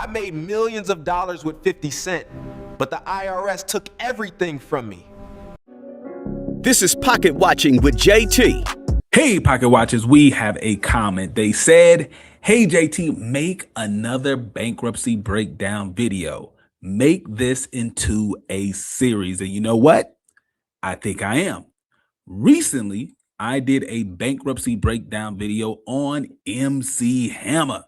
I made millions of dollars with 50 Cent, but the IRS took everything from me. This is Pocket Watching with JT. Hey, Pocket Watchers, we have a comment. They said, hey, JT, make another bankruptcy breakdown video. Make this into a series. And you know what? I think I am. Recently, I did a bankruptcy breakdown video on MC Hammer,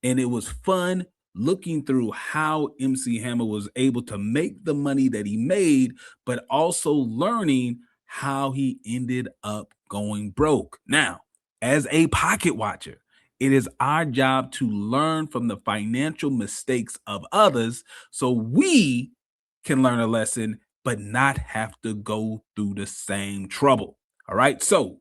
and it was fun looking through how MC Hammer was able to make the money that he made, but also learning how he ended up going broke. Now, as a pocket watcher, it is our job to learn from the financial mistakes of others so we can learn a lesson but not have to go through the same trouble. All right. So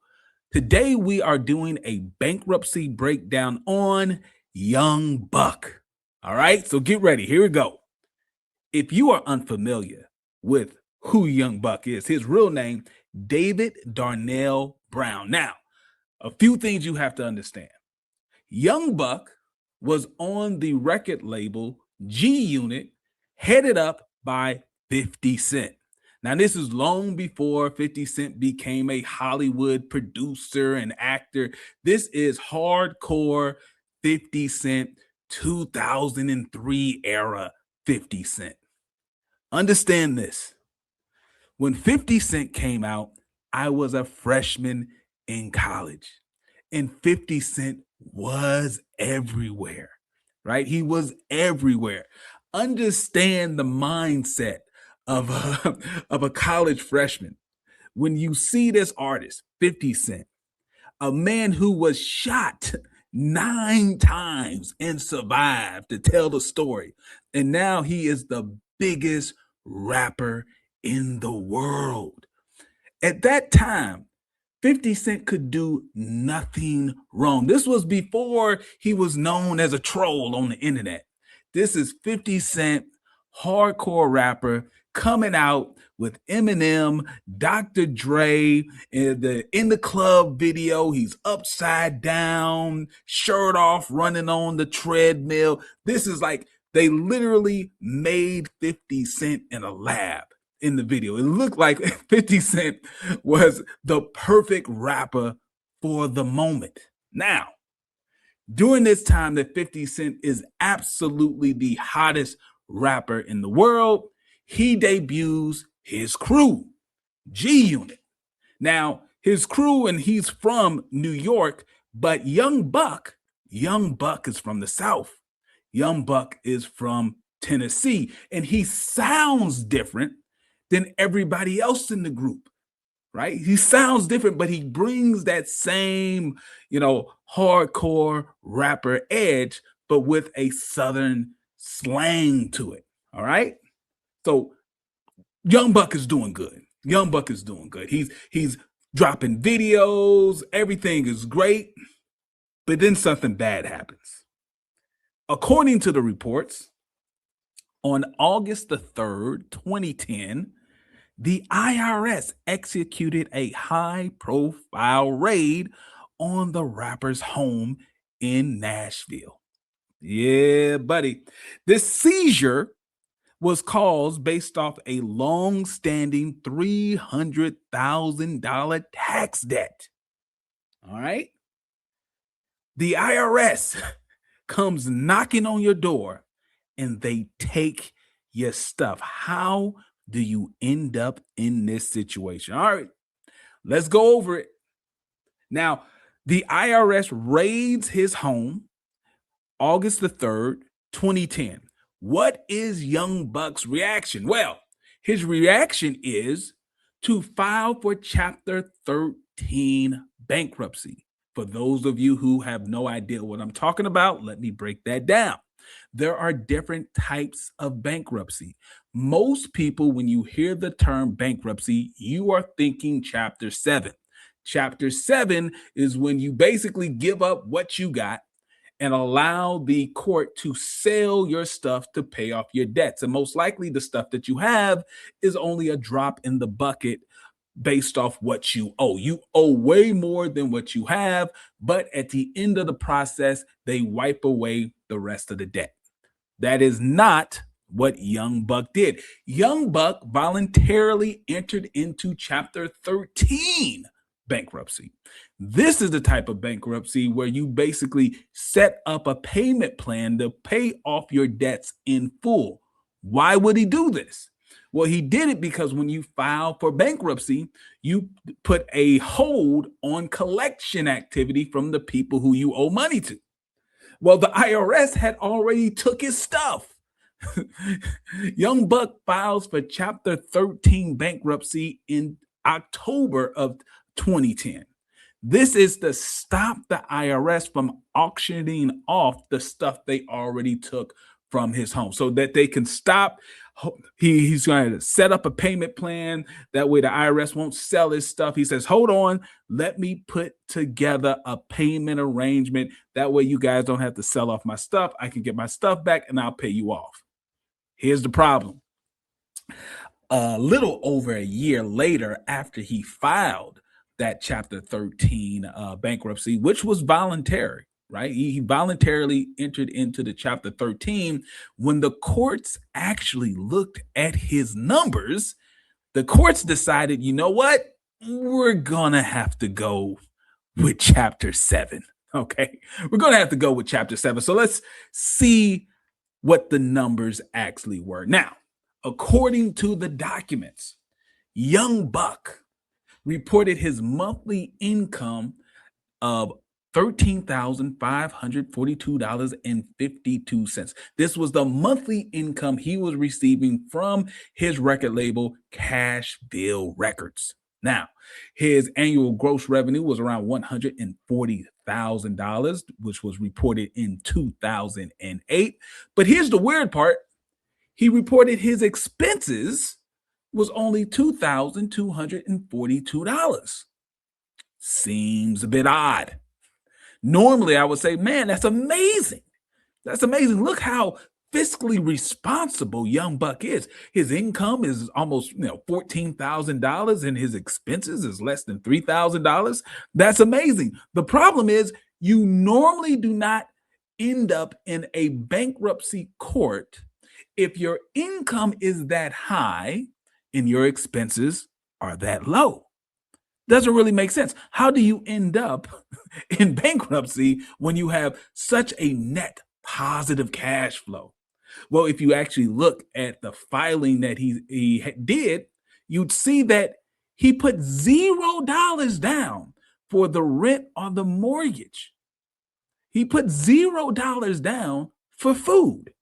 today we are doing a bankruptcy breakdown on Young Buck. All right. So get ready. Here we go. If you are unfamiliar with who Young Buck is, his real name, David Darnell Brown. Now, a few things you have to understand. Young Buck was on the record label G Unit, headed up by 50 Cent. Now, this is long before 50 Cent became a Hollywood producer and actor. This is hardcore 50 Cent, 2003 era 50 Cent. Understand this. When 50 Cent came out, I was a freshman in college, and 50 Cent was everywhere, right? He was everywhere. Understand the mindset of a college freshman. When you see this artist, 50 Cent, a man who was shot 9 times and survived to tell the story, and now he is the biggest rapper in the world. At that time, 50 Cent could do nothing wrong. This was before he was known as a troll on the internet. This is 50 Cent, hardcore rapper, coming out with Eminem, Dr. Dre, and the In the Club video. He's upside down, shirt off, running on the treadmill. This is like they literally made 50 Cent in a lab. In the video, it looked like 50 Cent was the perfect rapper for the moment. Now, during this time that 50 Cent is absolutely the hottest rapper in the world, he debuts his crew, G Unit. Now, his crew, and he's from New York, but Young Buck is from the South. Young Buck is from Tennessee, and he sounds different than everybody else in the group, right? He sounds different, but he brings that same, hardcore rapper edge, but with a Southern slang to it, all right? So Young Buck is doing good. Young Buck is doing good. He's dropping videos. Everything is great, but then something bad happens. According to the reports, on August the 3rd, 2010, the IRS executed a high-profile raid on the rapper's home in Nashville. Yeah, buddy. This seizure was caused based off a long-standing $300,000 tax debt. All right? The IRS comes knocking on your door, and they take your stuff. How do you end up in this situation? All right, let's go over it. Now, the IRS raids his home August the 3rd, 2010. What is Young Buck's reaction? Well, his reaction is to file for Chapter 13 bankruptcy. For those of you who have no idea what I'm talking about, let me break that down. There are different types of bankruptcy. Most people, when you hear the term bankruptcy, you are thinking Chapter 7. Chapter 7 is when you basically give up what you got and allow the court to sell your stuff to pay off your debts. And most likely the stuff that you have is only a drop in the bucket based off what you owe. You owe way more than what you have, but at the end of the process, they wipe away the rest of the debt. That is not what Young Buck did. Young Buck voluntarily entered into Chapter 13 bankruptcy. This is the type of bankruptcy where you basically set up a payment plan to pay off your debts in full. Why would he do this? Well, he did it because when you file for bankruptcy, you put a hold on collection activity from the people who you owe money to. Well, the IRS had already took his stuff. Young Buck files for Chapter 13 bankruptcy in October of 2010. This is to stop the IRS from auctioning off the stuff they already took from his home so that they can stop. He's going to set up a payment plan. That way the IRS won't sell his stuff. He says, hold on, let me put together a payment arrangement. That way you guys don't have to sell off my stuff. I can get my stuff back and I'll pay you off. Here's the problem. A little over a year later, after he filed that Chapter 13 bankruptcy, which was voluntary, right? He voluntarily entered into the Chapter 13. When the courts actually looked at his numbers, the courts decided, you know what? We're going to have to go with Chapter 7. Okay. We're going to have to go with Chapter 7. So let's see what the numbers actually were. Now, according to the documents, Young Buck reported his monthly income of $13,542.52. This was the monthly income he was receiving from his record label, Cash Bill Records. Now, his annual gross revenue was around $140,000, which was reported in 2008. But here's the weird part. He reported his expenses was only $2,242. Seems a bit odd. Normally, I would say, man, that's amazing. That's amazing. Look how fiscally responsible Young Buck is. His income is almost $14,000 and his expenses is less than $3,000. That's amazing. The problem is you normally do not end up in a bankruptcy court if your income is that high and your expenses are that low. Doesn't really make sense. How do you end up in bankruptcy when you have such a net positive cash flow? Well, if you actually look at the filing that he did, you'd see that he put $0 down for the rent on the mortgage. He put $0 down for food.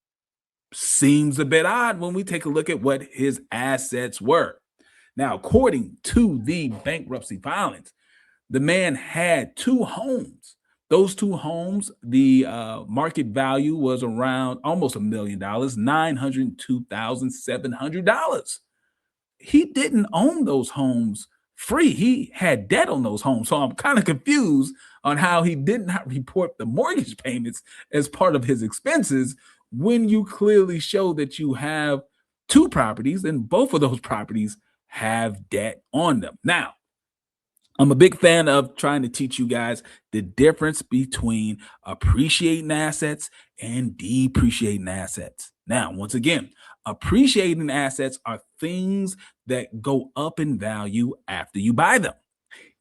Seems a bit odd when we take a look at what his assets were. Now, according to the bankruptcy filings, the man had two homes. Those two homes, the market value was around almost $1 million, $902,700. He didn't own those homes free. He had debt on those homes. So I'm kind of confused on how he did not report the mortgage payments as part of his expenses when you clearly show that you have two properties and both of those properties have debt on them. Now, I'm a big fan of trying to teach you guys the difference between appreciating assets and depreciating assets. Now, once again, appreciating assets are things that go up in value after you buy them.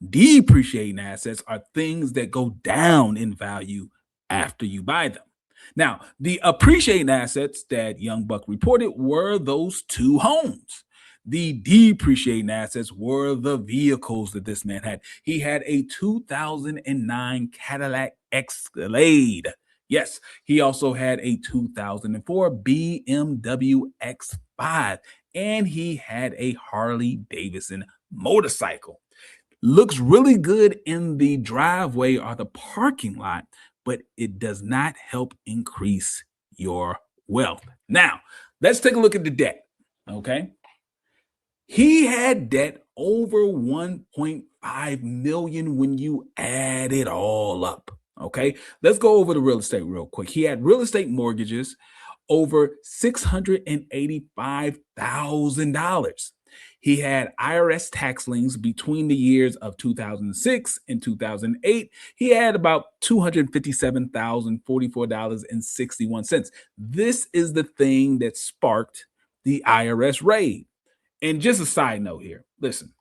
Depreciating assets are things that go down in value after you buy them. Now, the appreciating assets that Young Buck reported were those two homes. The depreciating assets were the vehicles that this man had. He had a 2009 Cadillac Escalade. Yes, he also had a 2004 BMW X5, and he had a Harley Davidson motorcycle. Looks really good in the driveway or the parking lot, but it does not help increase your wealth. Now, let's take a look at the debt, okay? He had debt over $1.5 million when you add it all up, okay? Let's go over the real estate real quick. He had real estate mortgages over $685,000. He had IRS tax liens between the years of 2006 and 2008. He had about $257,044.61. This is the thing that sparked the IRS raid. And just a side note here, listen,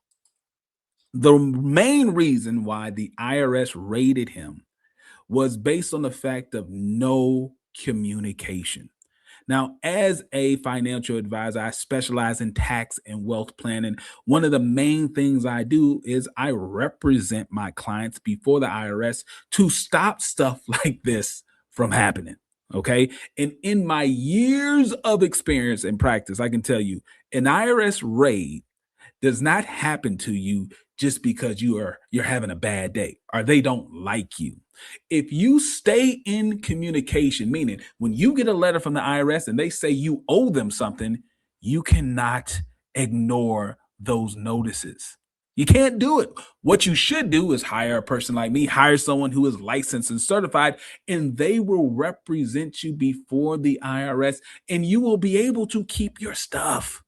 the main reason why the IRS raided him was based on the fact of no communication. Now, as a financial advisor, I specialize in tax and wealth planning. One of the main things I do is I represent my clients before the IRS to stop stuff like this from happening. Okay. And in my years of experience and practice, I can tell you an IRS raid does not happen to you just because you're having a bad day or they don't like you. If you stay in communication, meaning when you get a letter from the IRS and they say you owe them something, you cannot ignore those notices. You can't do it. What you should do is hire a person like me, hire someone who is licensed and certified, and they will represent you before the IRS and you will be able to keep your stuff.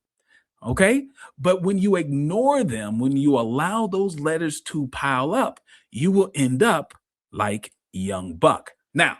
Okay. But when you ignore them, when you allow those letters to pile up, you will end up like young Buck. Now,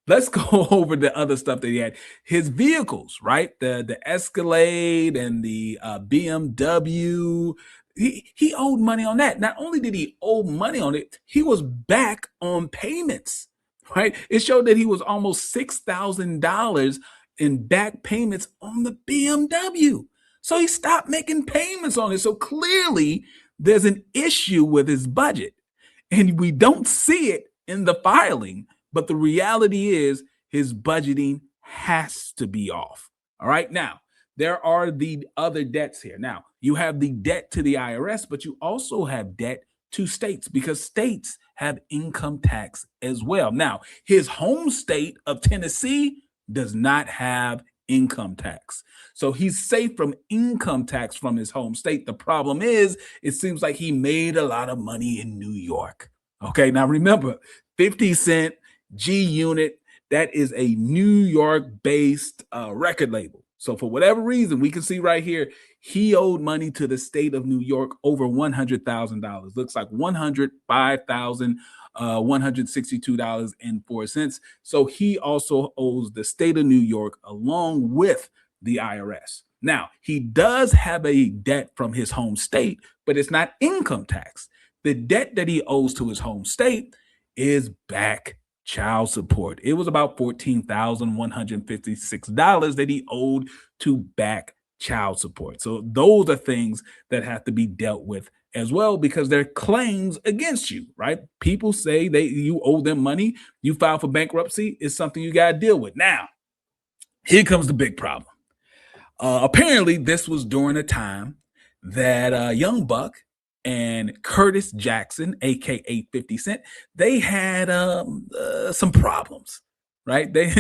let's go over the other stuff that he had. His vehicles, right? The Escalade and the BMW. He owed money on that. Not only did he owe money on it, he was back on payments, right? It showed that he was almost $6,000 in back payments on the BMW. So he stopped making payments on it. So clearly there's an issue with his budget. And we don't see it in the filing, but the reality is his budgeting has to be off. All right. Now, there are the other debts here. Now, you have the debt to the IRS, but you also have debt to states because states have income tax as well. Now, his home state of Tennessee does not have income tax. So he's safe from income tax from his home state. The problem is, it seems like he made a lot of money in New York. Okay, now remember, 50 Cent, G Unit, that is a New York-based record label. So for whatever reason, we can see right here, he owed money to the state of New York over $100,000. Looks like $105,162.04. So he also owes the state of New York along with the IRS. Now, he does have a debt from his home state, but it's not income tax. The debt that he owes to his home state is back child support. It was about $14,156 that he owed to back child support. So those are things that have to be dealt with as well because they're claims against you, right? People say you owe them money. You file for bankruptcy. It's something you got to deal with. Now, here comes the big problem. Apparently, this was during a time that Young Buck and Curtis Jackson, aka 50 Cent, they had some problems, right? They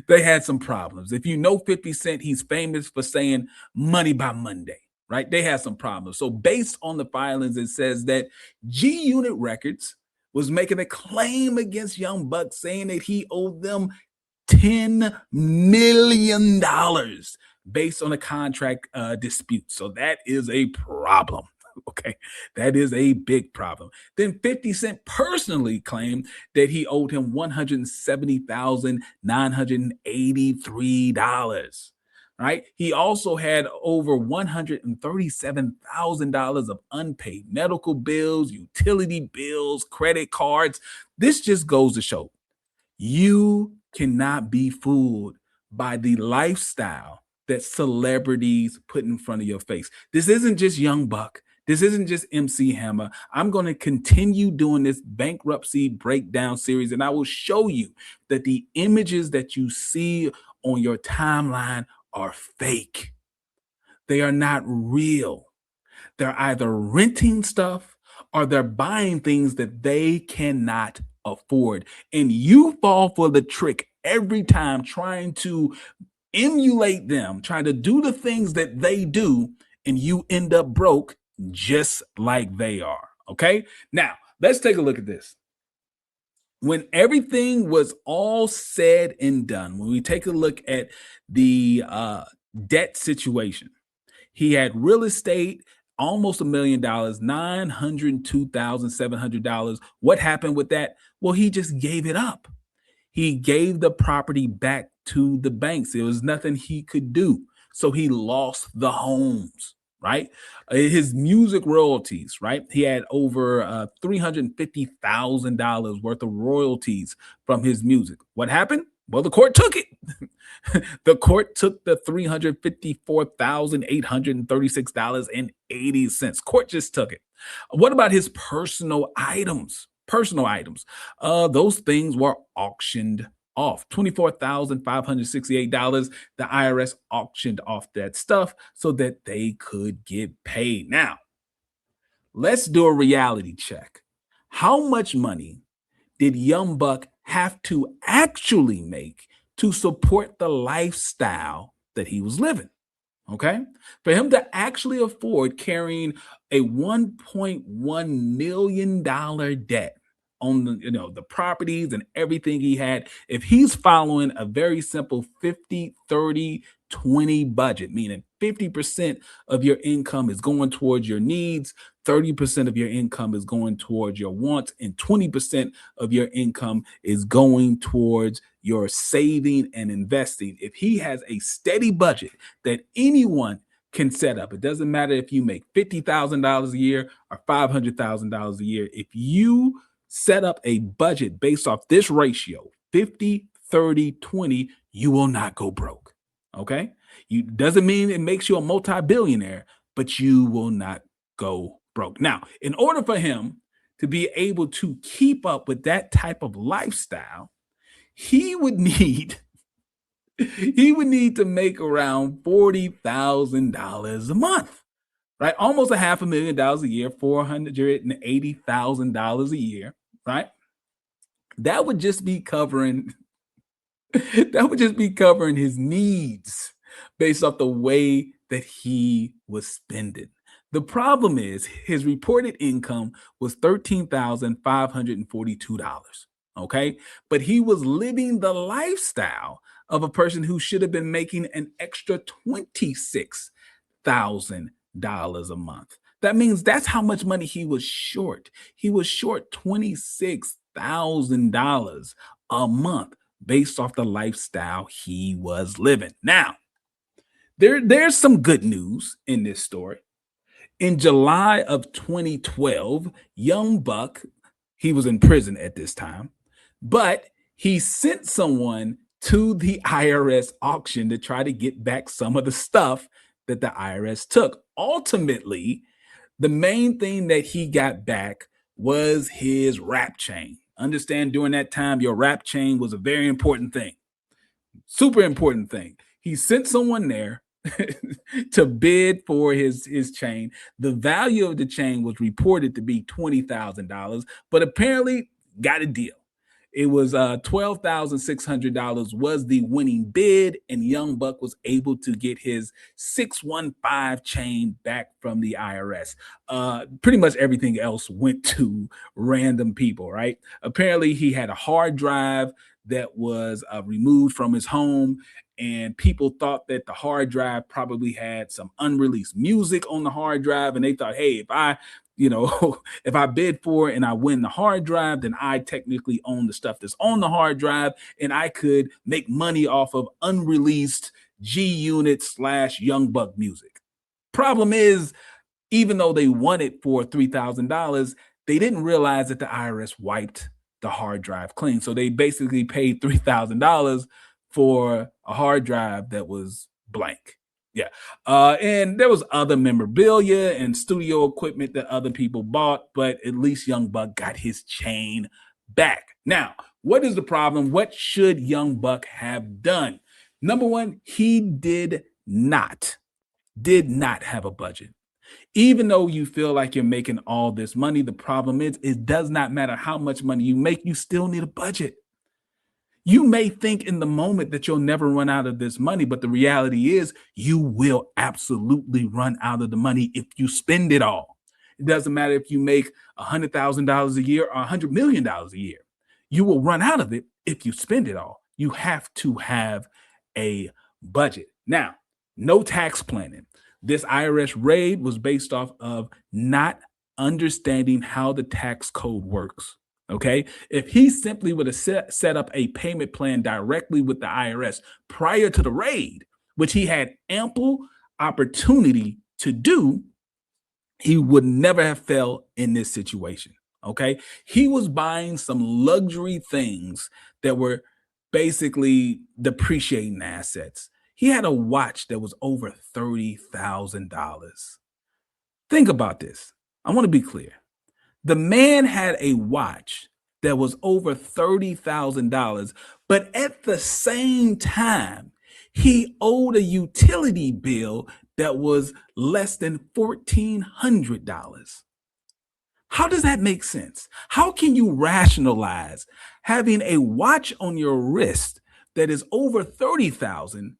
had some problems. If you know 50 Cent, he's famous for saying money by Monday, right? They had some problems. So based on the filings, it says that G Unit Records was making a claim against Young Buck saying that he owed them $10 million based on a contract dispute. So that is a problem. Okay, that is a big problem. Then 50 Cent personally claimed that he owed him $170,983. Right? He also had over $137,000 of unpaid medical bills, utility bills, credit cards. This just goes to show you cannot be fooled by the lifestyle that celebrities put in front of your face. This isn't just Young Buck. This isn't just MC Hammer. I'm going to continue doing this bankruptcy breakdown series, and I will show you that the images that you see on your timeline are fake. They are not real. They're either renting stuff or they're buying things that they cannot afford. And you fall for the trick every time trying to emulate them, trying to do the things that they do, and you end up broke just like they are. Okay. Now let's take a look at this. When everything was all said and done, when we take a look at the debt situation, He had real estate, almost $1 million, $902,700. What happened with that? Well, he just gave it up. He gave the property back to the banks. There was nothing he could do. So he lost the homes, right? His music royalties, right? He had over $350,000 worth of royalties from his music. What happened? Well, the court took it. The court took the $354,836.80. Court just took it. What about his personal items? Those things were auctioned off. $24,568. The IRS auctioned off that stuff so that they could get paid. Now, let's do a reality check. How much money did Young Buck have to actually make to support the lifestyle that he was living? Okay. For him to actually afford carrying a $1.1 million debt on the properties and everything he had, if he's following a very simple 50-30-20 budget, meaning 50% of your income is going towards your needs, 30% of your income is going towards your wants, and 20% of your income is going towards your saving and investing. If he has a steady budget that anyone can set up, it doesn't matter if you make $50,000 a year or $500,000 a year. If you set up a budget based off this ratio, 50-30-20, you will not go broke. Okay. Doesn't mean it makes you a multi-billionaire, but you will not go broke. Now, in order for him to be able to keep up with that type of lifestyle, he would need to make around $40,000 a month, right? Almost $500,000 a year, $480,000 a year, right? That would just be covering his needs based off the way that he was spending. The problem is his reported income was $13,542. Okay. But he was living the lifestyle of a person who should have been making an extra $26,000 a month. That means that's how much money he was short. He was short $26,000 a month based off the lifestyle he was living. Now, there's some good news in this story. In July of 2012, Young Buck, he was in prison at this time, but he sent someone to the IRS auction to try to get back some of the stuff that the IRS took. Ultimately, the main thing that he got back was his wrap chain. Understand, during that time, your wrap chain was a very important thing, super important thing. He sent someone there to bid for his chain. The value of the chain was reported to be $20,000, but apparently got a deal. It was $12,600 was the winning bid, and Young Buck was able to get his 615 chain back from the IRS. Pretty much everything else went to random people, right? Apparently, he had a hard drive that was removed from his home, and people thought that the hard drive probably had some unreleased music on the hard drive, and they thought, hey, if I bid for it and I win the hard drive, then I technically own the stuff that's on the hard drive, and I could make money off of unreleased G Unit / Young Buck music. Problem is, even though they won it for $3,000, they didn't realize that the IRS wiped the hard drive clean. So they basically paid $3,000 for a hard drive that was blank. Yeah. And there was other memorabilia and studio equipment that other people bought, but at least Young Buck got his chain back. Now, what is the problem? What should Young Buck have done? Number one, he did not have a budget. Even though you feel like you're making all this money, the problem is it does not matter how much money you make, you still need a budget. You may think in the moment that you'll never run out of this money, but the reality is you will absolutely run out of the money if you spend it all. It doesn't matter if you make $100,000 a year or $100 million a year. You will run out of it if you spend it all. You have to have a budget. Now, no tax planning. This IRS raid was based off of not understanding how the tax code works. Okay. If he simply would have set up a payment plan directly with the IRS prior to the raid, which he had ample opportunity to do, he would never have fell in this situation. Okay. He was buying some luxury things that were basically depreciating assets. He had a watch that was over $30,000. Think about this. I want to be clear. The man had a watch that was over $30,000, but at the same time, he owed a utility bill that was less than $1,400. How does that make sense? How can you rationalize having a watch on your wrist that is over 30,000,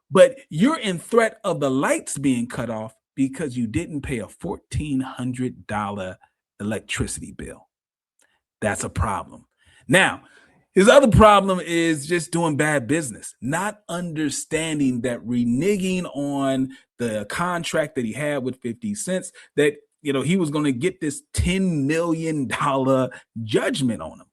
but you're in threat of the lights being cut off because you didn't pay a $1,400 electricity bill? That's a problem. Now, his other problem is just doing bad business, not understanding that reneging on the contract that he had with 50 cents, that he was going to get this $10 million judgment on him,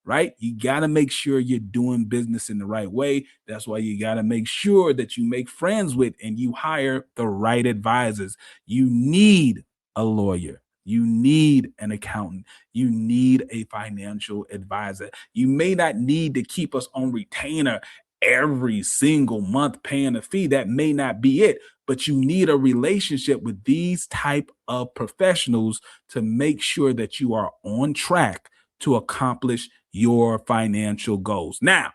right? You got to make sure you're doing business in the right way. That's why you got to make sure that you make friends with and you hire the right advisors. You need a lawyer. You need an accountant. You need a financial advisor. You may not need to keep us on retainer every single month paying a fee. That may not be it, but you need a relationship with these type of professionals to make sure that you are on track to accomplish your financial goals. Now,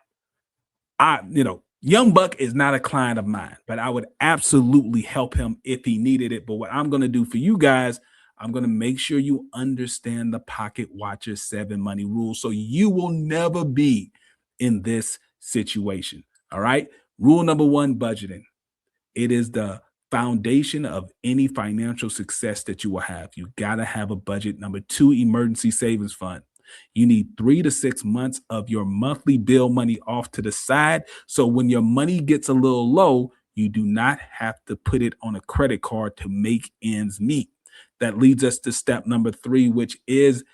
Young Buck is not a client of mine, but I would absolutely help him if he needed it. But what I'm going to do for you guys, I'm going to make sure you understand the Pocket Watcher 7 money rule so you will never be in this situation. All right. Rule number 1, budgeting. It is the foundation of any financial success that you will have. You got to have a budget. Number 2, emergency savings fund. You need 3 to 6 months of your monthly bill money off to the side. So when your money gets a little low, you do not have to put it on a credit card to make ends meet. That leads us to step number 3, which is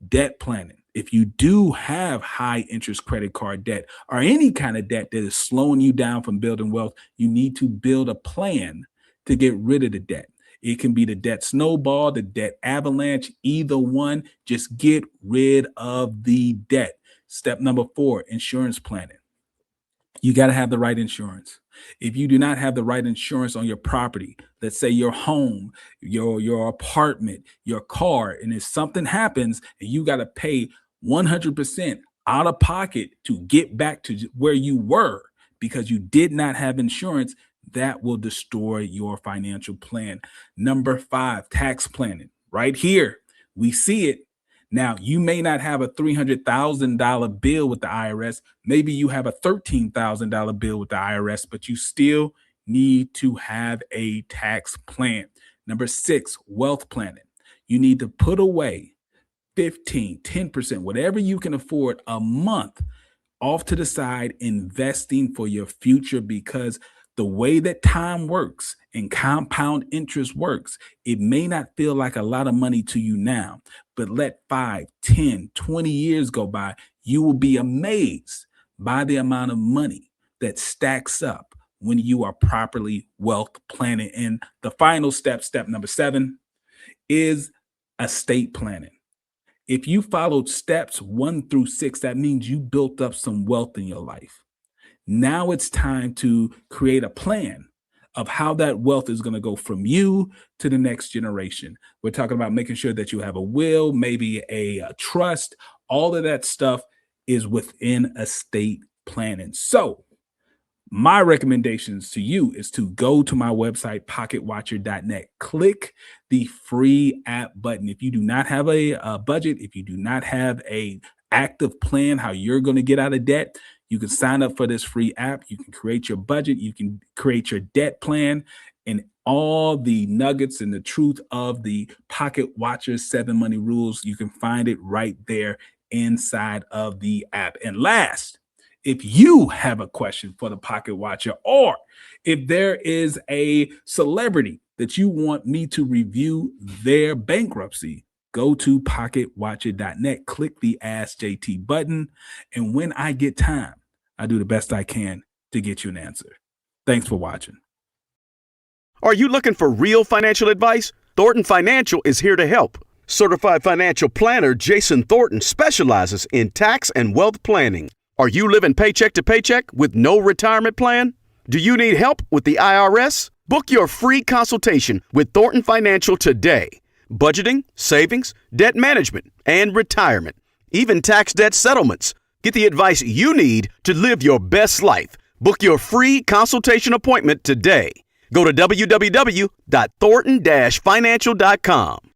debt planning. If you do have high interest credit card debt or any kind of debt that is slowing you down from building wealth, you need to build a plan to get rid of the debt. It can be the debt snowball, the debt avalanche, either one. Just get rid of the debt. Step number 4, insurance planning. You got to have the right insurance. If you do not have the right insurance on your property, let's say your home, your apartment, your car, and if something happens and you got to pay 100% out of pocket to get back to where you were because you did not have insurance, that will destroy your financial plan. Number 5, tax planning. Right here, we see it. Now, you may not have a $300,000 bill with the IRS. Maybe you have a $13,000 bill with the IRS, but you still need to have a tax plan. Number 6, wealth planning. You need to put away 15, 10%, whatever you can afford a month off to the side, investing for your future, because the way that time works and compound interest works, it may not feel like a lot of money to you now, but let 5, 10, 20 years go by, you will be amazed by the amount of money that stacks up when you are properly wealth planning. And the final step, step number 7, is estate planning. If you followed steps 1 through 6, that means you built up some wealth in your life. Now it's time to create a plan of how that wealth is going to go from you to the next generation. We're talking about making sure that you have a will, maybe a trust. All of that stuff is within estate planning. So my recommendations to you is to go to my website, pocketwatcher.net. Click the free app button. If you do not have a budget, if you do not have a active plan how you're going to get out of debt, you can sign up for this free app. You can create your budget. You can create your debt plan, and all the nuggets and the truth of the Pocket Watcher 7 money rules. You can find it right there inside of the app. And last, if you have a question for the Pocket Watcher, or if there is a celebrity that you want me to review their bankruptcy, go to pocketwatcher.net, click the Ask JT button, and when I get time, I do the best I can to get you an answer. Thanks for watching. Are you looking for real financial advice? Thornton Financial is here to help. Certified financial planner Jayson Thornton specializes in tax and wealth planning. Are you living paycheck to paycheck with no retirement plan? Do you need help with the IRS? Book your free consultation with Thornton Financial today. Budgeting, savings, debt management, and retirement. Even tax debt settlements. Get the advice you need to live your best life. Book your free consultation appointment today. Go to www.thornton-financial.com.